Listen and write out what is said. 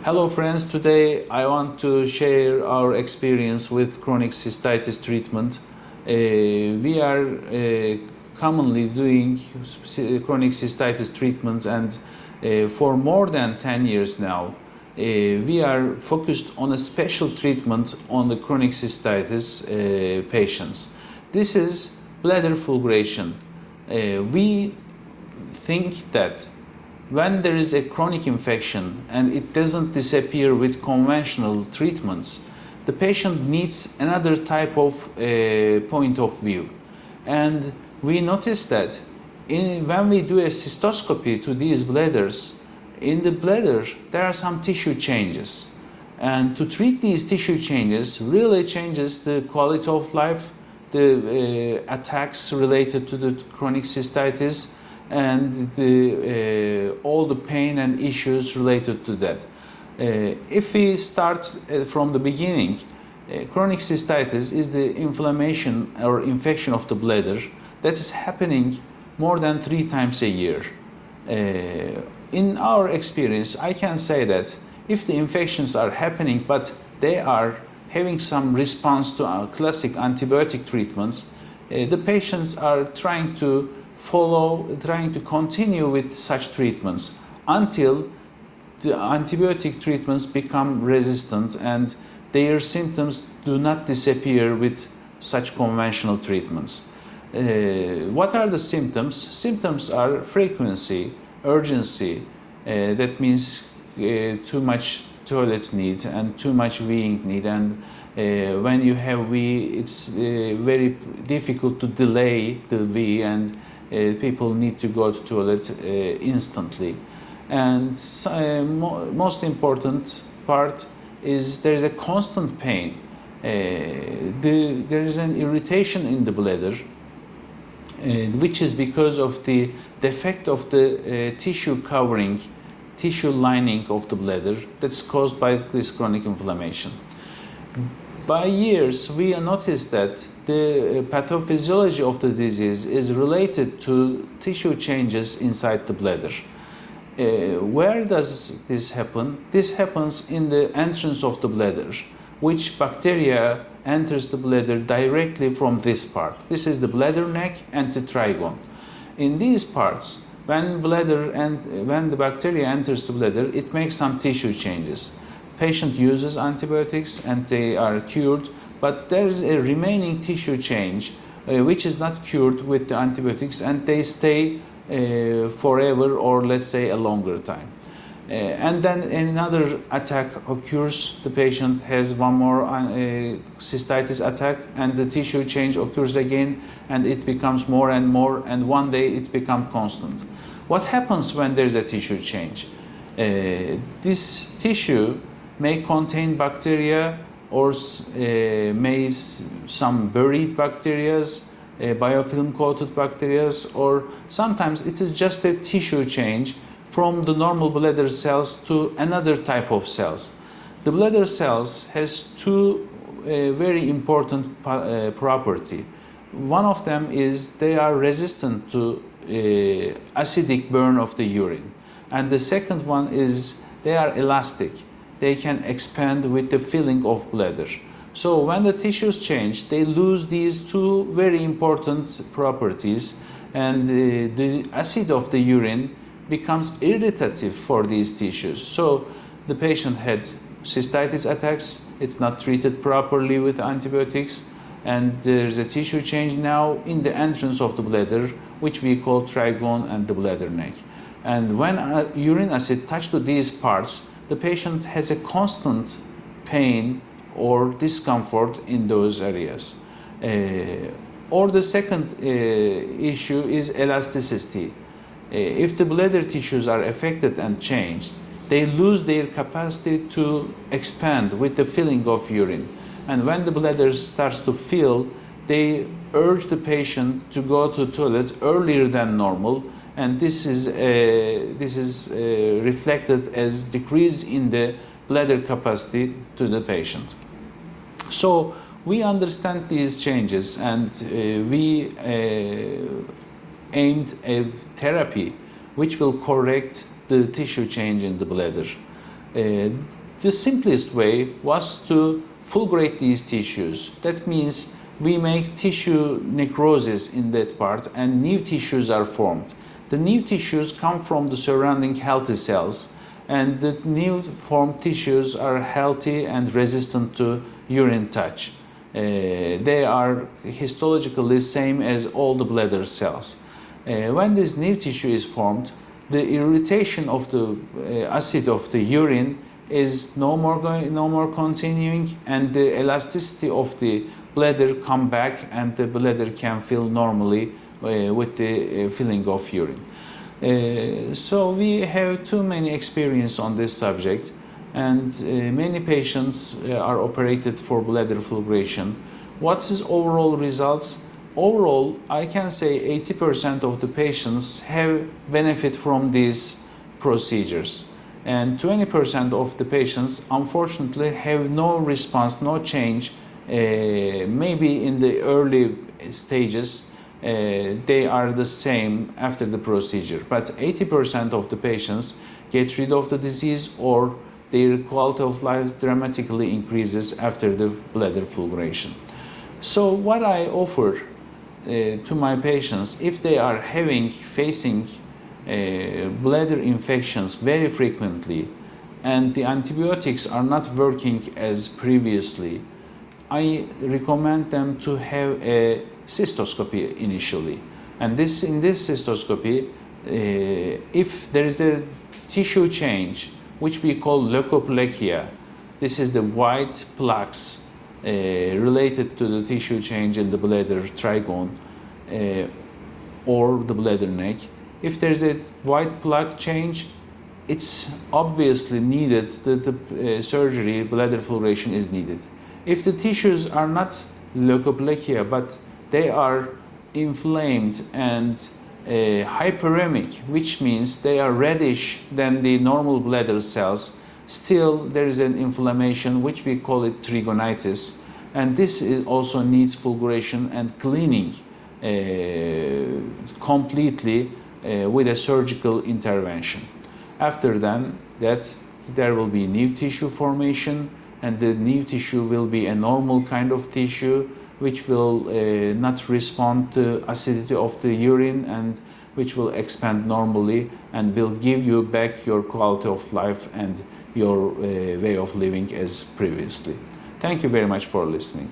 Hello friends, today I want to share our experience with chronic cystitis treatment. We are commonly doing chronic cystitis treatment and for more than 10 years now. We are focused on a special treatment on the chronic cystitis patients. This is bladder fulguration. We think that when there is a chronic infection and it doesn't disappear with conventional treatments, the patient needs another type of point of view. And we notice that when we do a cystoscopy to these bladders, in the bladder there are some tissue changes. And to treat these tissue changes really changes the quality of life, the attacks related to the chronic cystitis, and all the pain and issues related to that. If we start from the beginning, chronic cystitis is the inflammation or infection of the bladder that is happening more than 3 times a year. In our experience, I can say that if the infections are happening but they are having some response to our classic antibiotic treatments, the patients are trying to continue with such treatments until the antibiotic treatments become resistant and their symptoms do not disappear with such conventional treatments. What are the symptoms? Symptoms are frequency, urgency, that means too much toilet need and too much weeing need, and when you have wee, it's very difficult to delay the wee, and people need to go to toilet instantly. And most important part is there is a constant pain. There is an irritation in the bladder, which is because of the defect of the tissue covering, tissue lining of the bladder that's caused by this chronic inflammation. By years, we noticed that the pathophysiology of the disease is related to tissue changes inside the bladder. Where does this happen? This happens in the entrance of the bladder, which bacteria enters the bladder directly from this part. This is the bladder neck and the trigone. In these parts, when the bacteria enters the bladder, it makes some tissue changes. Patient uses antibiotics and they are cured, but there is a remaining tissue change which is not cured with the antibiotics, and they stay forever, or let's say a longer time. And then another attack occurs, the patient has one more cystitis attack, and the tissue change occurs again, and it becomes more and more, and one day it becomes constant. What happens when there is a tissue change? This tissue may contain bacteria or may some buried bacteria, biofilm coated bacteria, or sometimes it is just a tissue change from the normal bladder cells to another type of cells. The bladder cells has two very important property. One of them is they are resistant to acidic burn of the urine, and the second one is they are elastic. They can expand with the filling of bladder. So when the tissues change, they lose these two very important properties, and the acid of the urine becomes irritative for these tissues. So the patient had cystitis attacks, it's not treated properly with antibiotics, and there's a tissue change now in the entrance of the bladder, which we call trigone and the bladder neck. And when urine acid touches to these parts, the patient has a constant pain or discomfort in those areas. Or the second issue is elasticity. If the bladder tissues are affected and changed, they lose their capacity to expand with the filling of urine. And when the bladder starts to fill, they urge the patient to go to the toilet earlier than normal, and this is reflected as decrease in the bladder capacity to the patient. So we understand these changes, and we aimed a therapy which will correct the tissue change in the bladder. The simplest way was to fulgurate these tissues. That means we make tissue necrosis in that part and new tissues are formed. The new tissues come from the surrounding healthy cells, and the new formed tissues are healthy and resistant to urine touch. They are histologically same as all the bladder cells. When this new tissue is formed, the irritation of the acid of the urine is no more continuing, and the elasticity of the bladder come back, and the bladder can fill normally with the filling of urine. So we have too many experience on this subject, and many patients are operated for bladder fulguration. What is overall results? Overall, I can say 80% of the patients have benefit from these procedures, and 20% of the patients unfortunately have no response, no change. Maybe in the early stages they are the same after the procedure, but 80% of the patients get rid of the disease, or their quality of life dramatically increases after the bladder fulguration. So what I offer to my patients, if they are facing bladder infections very frequently and the antibiotics are not working as previously, I recommend them to have a cystoscopy initially. And in this cystoscopy, if there is a tissue change, which we call leukoplakia, this is the white plaques related to the tissue change in the bladder trigone or the bladder neck. If there's a white plaque change, it's obviously needed that the surgery, bladder fulguration is needed. If the tissues are not leukoplakia, but they are inflamed and hyperemic, which means they are reddish than the normal bladder cells, still there is an inflammation, which we call it trigonitis, and this also needs fulguration and cleaning completely with a surgical intervention. After that there will be new tissue formation, and the new tissue will be a normal kind of tissue which will not respond to acidity of the urine, and which will expand normally and will give you back your quality of life and your way of living as previously. Thank you very much for listening.